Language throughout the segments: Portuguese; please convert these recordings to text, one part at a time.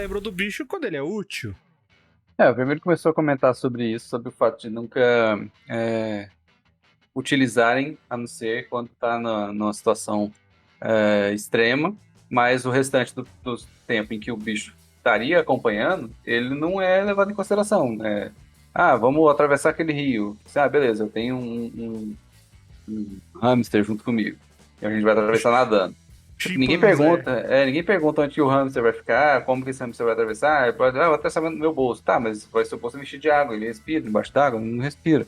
lembram do bicho quando ele é útil. O primeiro começou a comentar sobre isso, sobre o fato de nunca é, utilizarem, a não ser quando está numa situação extrema, mas o restante do tempo em que o bicho estaria acompanhando, ele não é levado em consideração, né? Ah, vamos atravessar aquele rio. Ah, beleza, eu tenho um hamster junto comigo. E a gente vai atravessar nadando. Chimpanzé. Ninguém pergunta onde que o hamster vai ficar, como que esse hamster vai atravessar. Ele pode, vou atravessar no meu bolso. Tá, mas vai ser o bolso encher de água, ele respira embaixo d'água? Não respira.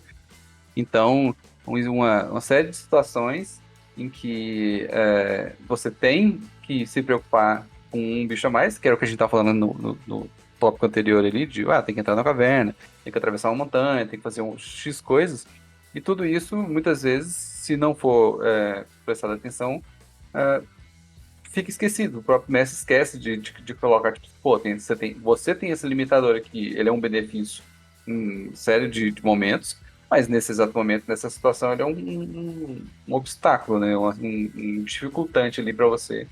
Então, uma série de situações em que você tem que se preocupar com um bicho a mais, que era o que a gente estava falando no tópico anterior ali, tem que entrar na caverna, tem que atravessar uma montanha, tem que fazer um X coisas, e tudo isso, muitas vezes, se não for prestado atenção, é, fica esquecido. O próprio mestre esquece de colocar, tipo, pô, você tem esse limitador aqui, ele é um benefício em série de momentos, mas nesse exato momento, nessa situação, ele é um obstáculo, né? Um dificultante ali para você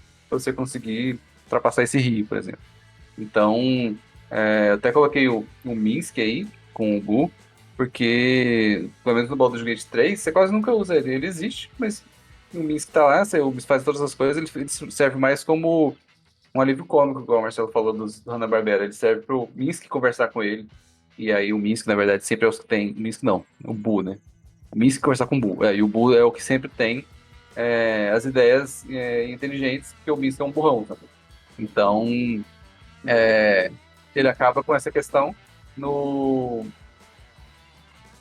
conseguir ultrapassar esse rio, por exemplo. Então, eu até coloquei o Minsk aí, com o Gu, porque, pelo menos no Baldur's Gate 3, você quase nunca usa ele. Ele existe, mas o Minsk tá lá, o Minsk faz todas as coisas, ele serve mais como um alívio cômico, igual o Marcelo falou do Hanna-Barbera. Ele serve pro Minsk conversar com ele. E aí o Minsk, na verdade, sempre é o que tem. O Minsk não, o Bu, né? O Minsk conversar com o Bu. E o Bu é o que sempre tem as ideias inteligentes, porque o Minsk é um burrão, sabe? Então, ele acaba com essa questão no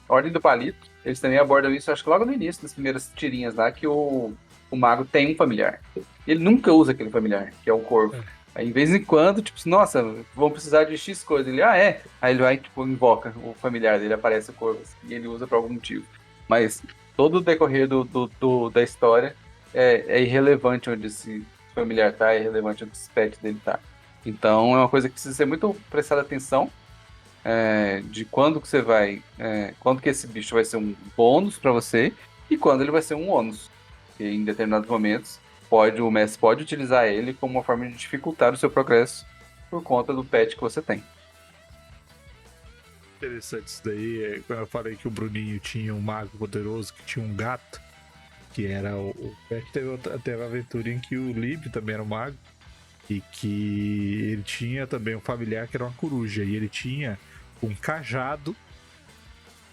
Ordem do Palito. Eles também abordam isso, acho que logo no início, das primeiras tirinhas lá, que o mago tem um familiar. Ele nunca usa aquele familiar, que é o corvo. É. Aí, de vez em quando, tipo, nossa, vão precisar de X coisa. Ele, é. Aí ele vai, tipo, invoca o familiar dele, aparece o corvo, assim, e ele usa por algum motivo. Mas todo o decorrer da história é irrelevante onde esse familiar tá, é irrelevante onde esse pet dele tá. Então é uma coisa que precisa ser muito prestada atenção de quando que você quando que esse bicho vai ser um bônus para você e quando ele vai ser um ônus. E em determinados momentos, o mestre pode utilizar ele como uma forma de dificultar o seu progresso por conta do pet que você tem. Interessante isso daí. Quando eu falei que o Bruninho tinha um mago poderoso que tinha um gato, que era o pet, teve uma aventura em que o Lib também era um mago. E que ele tinha também um familiar que era uma coruja. E ele tinha um cajado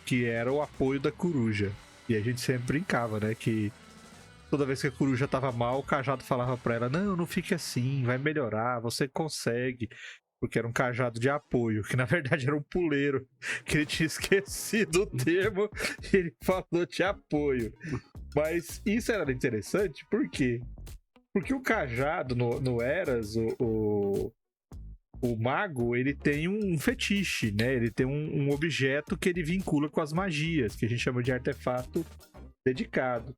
que era o apoio da coruja. E a gente sempre brincava, né? Que toda vez que a coruja tava mal, o cajado falava pra ela: não, não fique assim, vai melhorar, você consegue. Porque era um cajado de apoio, que na verdade era um puleiro, que ele tinha esquecido o termo e ele falou de apoio. Mas isso era interessante, por quê? Porque o cajado no Eras, o mago, ele tem um fetiche, né? Ele tem um objeto que ele vincula com as magias, que a gente chama de artefato dedicado.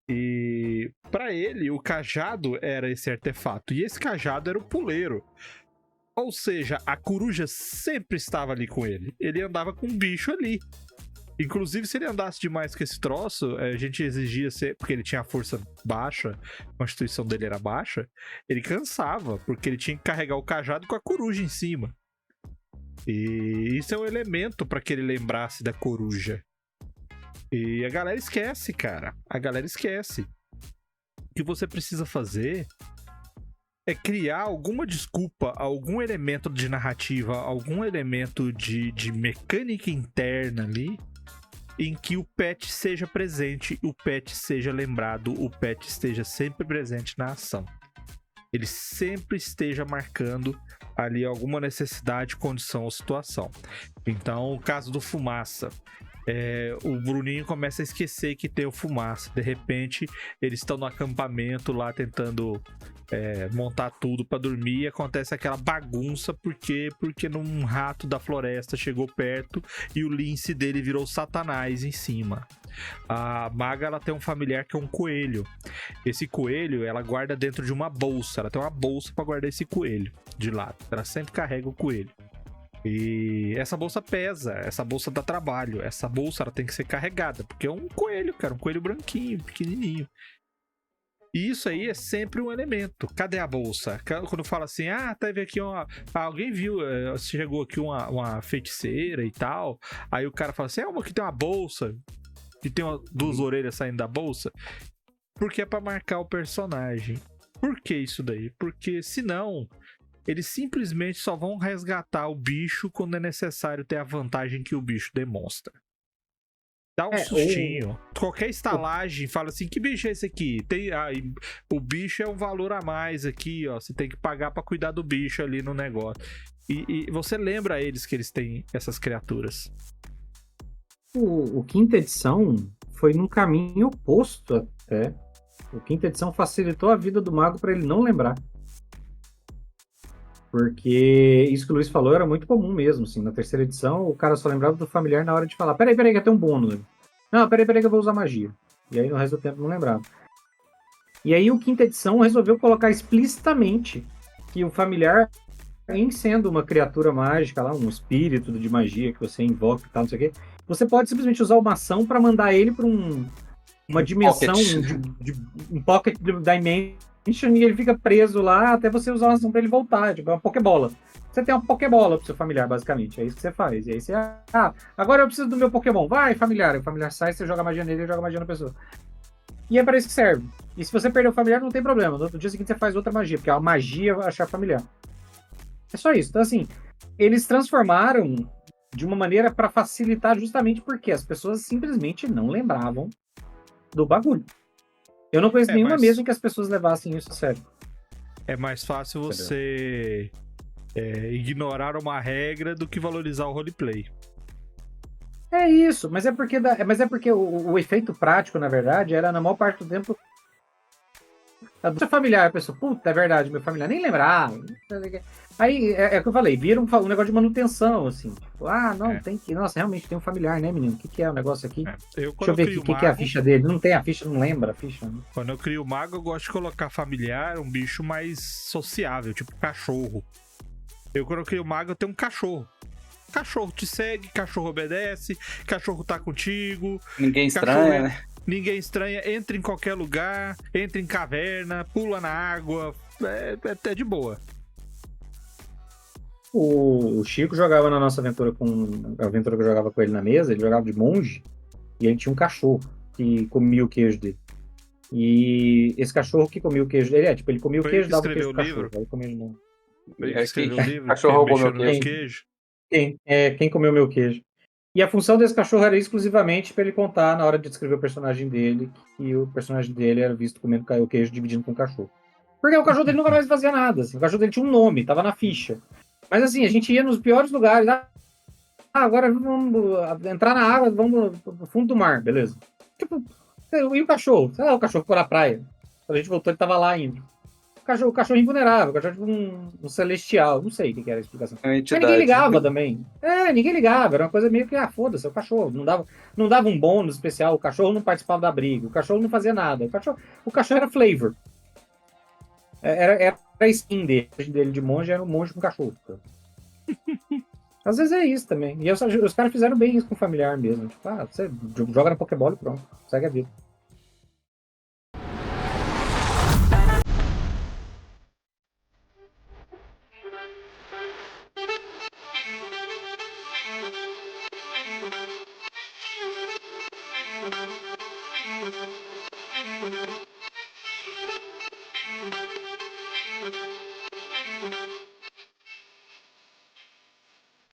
E para ele, o cajado era esse artefato. E esse cajado era o puleiro. Ou seja, a coruja sempre estava ali com ele. Ele andava com um bicho ali. Inclusive, se ele andasse demais com esse troço, a gente exigia ser. Porque ele tinha a força baixa, a constituição dele era baixa, ele cansava, porque ele tinha que carregar o cajado com a coruja em cima. E isso é um elemento para que ele lembrasse da coruja. E a galera esquece, cara. A galera esquece. O que você precisa fazer é criar alguma desculpa, algum elemento de narrativa, algum elemento de mecânica interna ali, em que o pet seja presente, o pet seja lembrado, o pet esteja sempre presente na ação. Ele sempre esteja marcando ali alguma necessidade, condição ou situação. Então, o caso do Fumaça. O Bruninho começa a esquecer que tem o Fumaça. De repente, eles estão no acampamento lá tentando montar tudo pra dormir e acontece aquela bagunça porque num rato da floresta chegou perto e o lince dele virou Satanás em cima. A maga, ela tem um familiar que é um coelho. Esse coelho, ela guarda dentro de uma bolsa. Ela tem uma bolsa pra guardar esse coelho de lado. Ela sempre carrega o coelho. E essa bolsa pesa, essa bolsa dá trabalho, essa bolsa ela tem que ser carregada, porque é um coelho, cara, um coelho branquinho, pequenininho. E isso aí é sempre um elemento. Cadê a bolsa? Quando fala assim, teve aqui alguém viu, chegou aqui uma feiticeira e tal. Aí o cara fala assim, aqui tem uma bolsa. E tem duas orelhas saindo da bolsa. Porque é pra marcar o personagem. Por que isso daí? Porque senão, eles simplesmente só vão resgatar o bicho quando é necessário ter a vantagem que o bicho demonstra. Dá um sustinho. Qualquer estalagem fala assim, que bicho é esse aqui? O bicho é um valor a mais aqui, ó. Você tem que pagar pra cuidar do bicho ali no negócio. E você lembra eles que eles têm essas criaturas. O quinta edição foi num caminho oposto até. O quinta edição facilitou a vida do mago para ele não lembrar. Porque isso que o Luiz falou era muito comum mesmo, assim. Na terceira edição, o cara só lembrava do familiar na hora de falar, peraí, que tem um bônus. Não, peraí que eu vou usar magia. E aí no resto do tempo não lembrava. E aí o quinta edição resolveu colocar explicitamente que o familiar, em sendo uma criatura mágica lá, um espírito de magia que você invoca e tal, não sei o quê, você pode simplesmente usar uma ação para mandar ele para uma dimensão, um pocket dimension, e ele fica preso lá até você usar uma ação pra ele voltar, tipo, é uma Pokébola. Você tem uma Pokébola pro seu familiar, basicamente. É isso que você faz. E aí você, agora eu preciso do meu Pokémon. Vai, familiar. O familiar sai, você joga magia nele e joga magia na pessoa. E é para isso que serve. E se você perder o familiar, não tem problema. No dia seguinte você faz outra magia, porque a magia vai achar familiar. É só isso. Então, assim, eles transformaram de uma maneira para facilitar justamente porque as pessoas simplesmente não lembravam do bagulho. Eu não conheço nenhuma mesa em que as pessoas levassem isso a sério. É mais fácil você ignorar uma regra do que valorizar o roleplay. É isso, mas é porque o efeito prático, na verdade, era na maior parte do tempo a familiar, a pessoa, puta, é verdade, meu familiar nem lembrava. Aí é o que eu falei, vira um negócio de manutenção, assim. Tipo, tem que. Nossa, realmente tem um familiar, né, menino? O que é o negócio aqui? Deixa eu ver aqui o que é a ficha dele. Não tem a ficha, não lembra a ficha. Né? Quando eu crio o mago, eu gosto de colocar familiar, um bicho mais sociável, tipo cachorro. Quando eu crio o mago, eu tenho um cachorro. Cachorro te segue, cachorro obedece, cachorro tá contigo. Ninguém estranha, né? Ninguém estranha, entra em qualquer lugar, entra em caverna, pula na água, é de boa. O Chico jogava na nossa aventura a aventura que eu jogava com ele na mesa, ele jogava de monge, e ele tinha um cachorro que comia o queijo dele. E esse cachorro que comia o queijo dele, ele comia o queijo, dava o queijo pro cachorro. Aí comia de novo. Ele escreveu o livro, cachorro roubou meu queijo. Quem comeu meu queijo? E a função desse cachorro era exclusivamente para ele contar, na hora de descrever o personagem dele, que o personagem dele era visto comendo o queijo dividindo com o cachorro. Porque o cachorro dele nunca mais fazia nada. Assim. O cachorro dele tinha um nome, tava na ficha. Mas assim, a gente ia nos piores lugares. Agora vamos entrar na água, vamos pro fundo do mar, beleza. Tipo, e o cachorro? Sei lá, o cachorro ficou na praia. Quando a gente voltou, ele tava lá ainda. O cachorro invulnerável, o cachorro tipo um celestial, não sei o que era a explicação. Mas ninguém ligava também. Ninguém ligava, era uma coisa meio que, foda-se, é o cachorro. Não dava um bônus especial, o cachorro não participava da briga, o cachorro não fazia nada. O cachorro era flavor. Era a skin dele de monge, era um monge com cachorro. Às vezes é isso também. E os caras fizeram bem isso com o familiar mesmo. Tipo, você joga na Pokébola e pronto, segue a vida. Thank you.